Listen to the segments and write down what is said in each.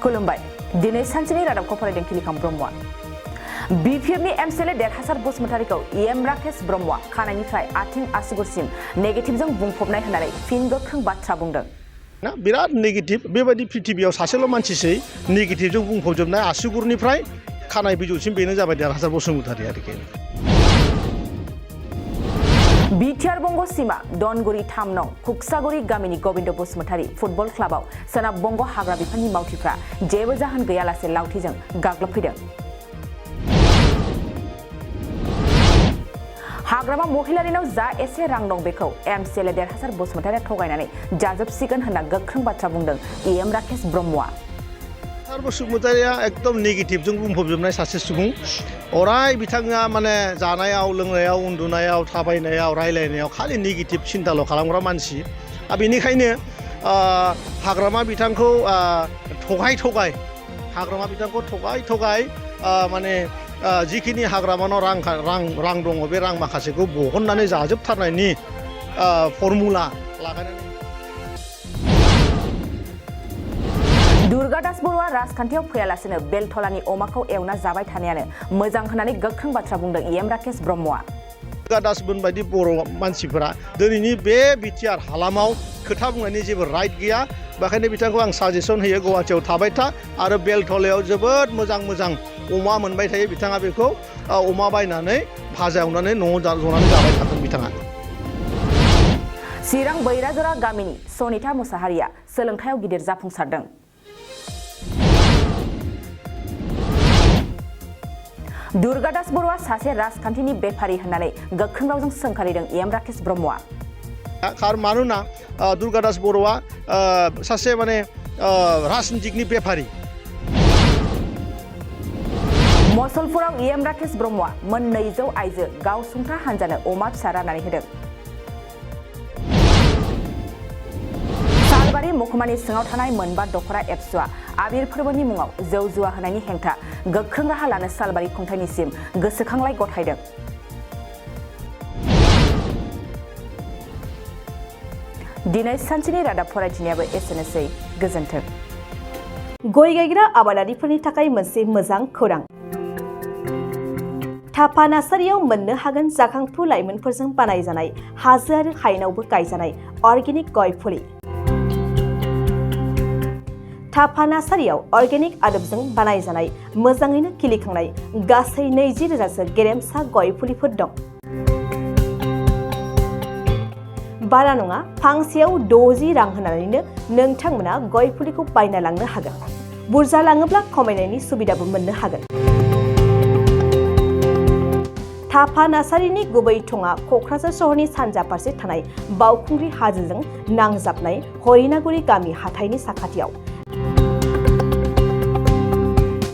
खुलुमबाय दिनै सानसेनि रादाबखौ फरायदों खिलिखां ब्रह्मआ बिपिएफनि एमसिएलए देरहासार बसुमतारीखौ एम राकेश ब्रह्मआ खानायनिफ्राय आथिं आसुगुरसिम नेगेटिभजों बुंफबनाय होननानै फिन गोख्रों बाथ्रा बुंदों ना बिराद नेगेटिभ बेबायदि पृथिबियाव सासेल' मानसिसै नेगेटिभजों बुंफबजोबनाय आसुगुरनिफ्राय खानाय बिजौसिम बेनो जाबाय देरहासार बसुमतारी आरोखि बिटिआर बंग सीमा दनगुरि 3 नं कुकसागुरि गामिनि गोविंद बसुमतारी फुटबल क्लाबाव सोनाब बंग हाग्रा बिफाननि मावथिफ्रा जेबो जाहोन गैयालासे लावथिजों गाग्लोबफैदों हाग्रामा महिलारिनाव जा एसे रां दं बेखौ एमसिएलए देरहासार बसुमतारीया थगायनानै जाजोबसिगोन होनना गोख्रों बाथ्रा बुंदों एम राकेश ब्रह्मआ बसुमतारीया एकदम नेगेटिभजों बुंफबजोबनाय सासे सुबुं अराय बिथाङा माने जानायाव लोंनायाव उन्दुनायाव थाबायनायाव रायलायनायाव खालि नेगेटिभ सिन्ताल' खालामग्रा मानसि बेनिखायनो हाग्रामा बिथांखौ थगाय माने जिखिनि हाग्रामानाव रां दङ बे रां माखासेखौ बहननानै जाजोबथारनायनि फर्मुला लागायनानै दुर्गा दास बर'आ राजखान्थियाव फैयालासेनो बेलथलानि अमाखौ एवना जाबाय थानायानो मोजां होननानै गोख्रों बाथ्रा बुंदों एम राकेश ब्रह्मआ दुर्गा दासमोन बायदि बर' मानसिफोरा दिनैनि बे बिटिआर हालामाव खोथा बुंनायनि जेबो राइट गैया बेखायनो बिथांखौ आं साजेसन होयो गुवाहाटीयाव थाबाय था आरो बेलथलायाव जोबोद मोजां अमा मोनबाय थायो बिथाङा बेखौ अमा बायनानै भाजा एवनानै न'आव जनानै जाबाय थागोन बिथाङा चिरां बैराजरा गामिनि सनिता मुसाहारिया सोलोंथायाव गिदिर जाफुंसारदों दुर्गा दास बर'आ सासे राजखान्थिनि बेफारी होननानै गोख्रों रावजों सोंखारिदों एम राकेश ब्रह्मआ मानोना दुर्गा दास बर'आ सासे माने राजनीतिकनि बेफारी मसलपुराव एम राकेश ब्रह्मआ मोन 200 आइजो गावसुंथा हानजानो अमा फिसा राननानै होदों सालबारि महकुमानि सिङाव थानाय मोनबा दखरा एबसुआ आबिर फोरबोनि मुङाव जौ जुवा होनायनि हेंथा गोख्रों राहा लानो सालबारि खुंथायनिसिम गोसोखांलाय गथायदों दिनै सानसेनि रादाब फरायथिनायाबो एसेनोसै गोजोन्थों गय गायग्रा आबादारिफोरनि थाखाय मोनसे मोजां खौरां थापा नार्सारियाव मोननो हागोन जाखांफु लाइमोनफोरजों बानायजानाय हाजो आरो हायेनावबो गायजानाय अर्गेनिक गय फुलि थापा नार्सारियाव अर्गेनिक आदबजों बानायजानाय मोजाङैनो खिलिखांनाय गासै 20,000सो गेरेमसा गय फुलिफोर दं बारा नङा फांसेयाव 60 रां होनानैनो नोंथांमोना गय फुलिखौ बायना लांनो हागोन बुरजा लाङोब्ला खमायनायनि सुबिदाबो मोननो हागोन थापा नार्सारिनि गुबै थङा क'क्राझार सहरनि सानजा फारसे थानाय बावखुंग्रि हाजोजों नांजाबनाय हरिनागुरि गामि हाथाइनि साखाथियाव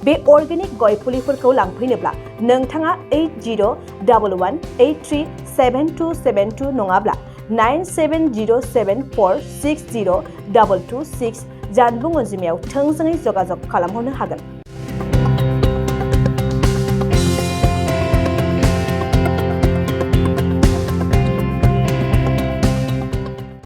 बे अर्गेनिक गय फुलिफोरखौ लांफैनोब्ला नोंथाङा 8011837272 नङाब्ला 9707460226 जानबुं अनजिमायाव थोंजोङै जगाजग खालामहरनो हागोन